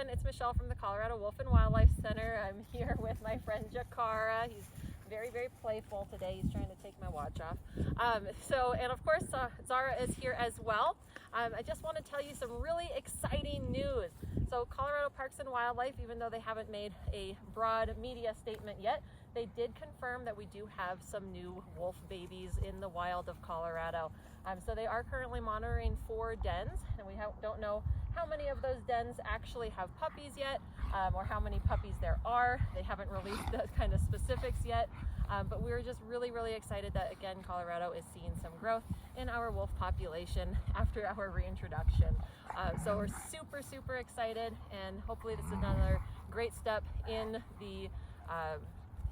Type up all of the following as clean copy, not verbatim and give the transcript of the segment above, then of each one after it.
everyone, it's Michelle from the Colorado Wolf and Wildlife Center. I'm here with my friend Jakara. He's very, very playful today. He's trying to take my watch off. And of course, Zara is here as well. I just want to tell you some really exciting news. So Colorado Parks and Wildlife, even though they haven't made a broad media statement yet, they did confirm that we do have some new wolf babies in the wild of Colorado. So they are currently monitoring 4 dens, and we don't know how many of those dens actually have puppies yet, or how many puppies there are. They haven't released those kind of specifics yet, but we're just really, really excited that, again, Colorado is seeing some growth in our wolf population after our reintroduction. So we're super, super excited, and hopefully this is another great step in the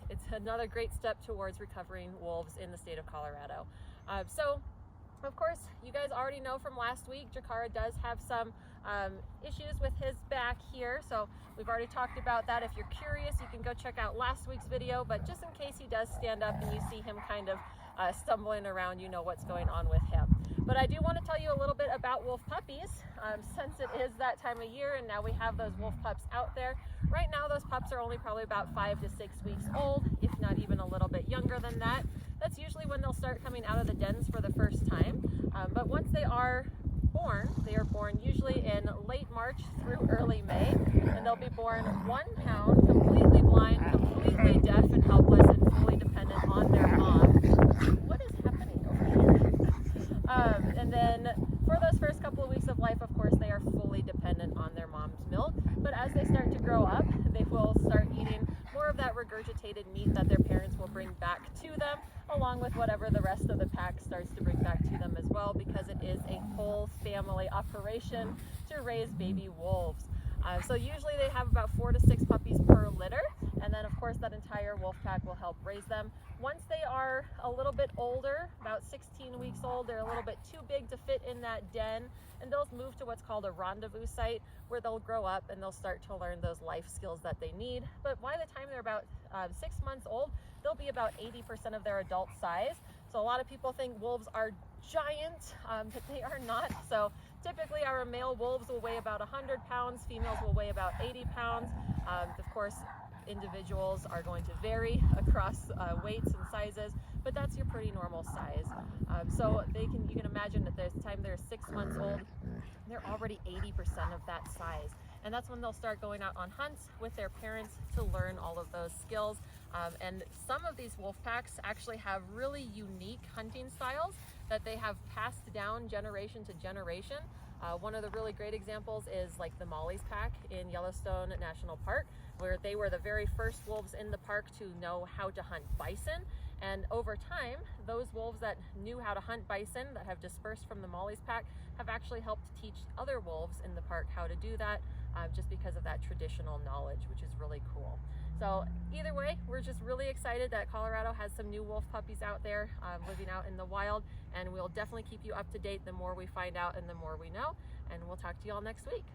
it's another great step towards recovering wolves in the state of Colorado. Of course, you guys already know from last week, Jakara does have some issues with his back here. So we've already talked about that. If you're curious, you can go check out last week's video, but just in case he does stand up and you see him kind of stumbling around, you know what's going on with him. But I do want to tell you a little bit about wolf puppies, since it is that time of year and now we have those wolf pups out there. Right now, those pups are only probably about 5 to 6 weeks old, if not even a little bit younger than that. That's usually when they'll start coming out of the dens for the first time. But once they are born usually in late March through early May, and they'll be born 1 pound, completely blind, completely deaf and helpless, and fully dependent on their mom. What is happening over here? And then for those first couple of weeks of life, of course, they are fully dependent on their mom's milk. But as they start to grow up, they will start eating more of that regurgitated meat that their parents will bring back to them, along with whatever the rest of the pack starts to bring back to them as well, because it is a whole family operation to raise baby wolves. So usually they have about 4 to 6 puppies per litter, and then of course that entire wolf pack will help raise them. Once they are a little bit older, about 16 weeks old, they're a little bit too big to fit in that den, and they'll move to what's called a rendezvous site, where they'll grow up and they'll start to learn those life skills that they need. But by the time they're about 6 months old, they'll be about 80% of their adult size. So a lot of people think wolves are giant, but they are not. So typically our male wolves will weigh about 100 pounds, females will weigh about 80 pounds. Of course, individuals are going to vary across weights and sizes, but that's your pretty normal size. So you can imagine that the time they're 6 months old, they're already 80% of that size. And that's when they'll start going out on hunts with their parents to learn all of those skills. And some of these wolf packs actually have really unique hunting styles that they have passed down generation to generation. One of the really great examples is like the Molly's pack in Yellowstone National Park, where they were the very first wolves in the park to know how to hunt bison. And over time, those wolves that knew how to hunt bison, that have dispersed from the Molly's pack, have actually helped teach other wolves in the park how to do that, just because of that traditional knowledge, which is really cool. So either way, we're just really excited that Colorado has some new wolf puppies out there living out in the wild, and we'll definitely keep you up to date the more we find out and the more we know, and we'll talk to you all next week.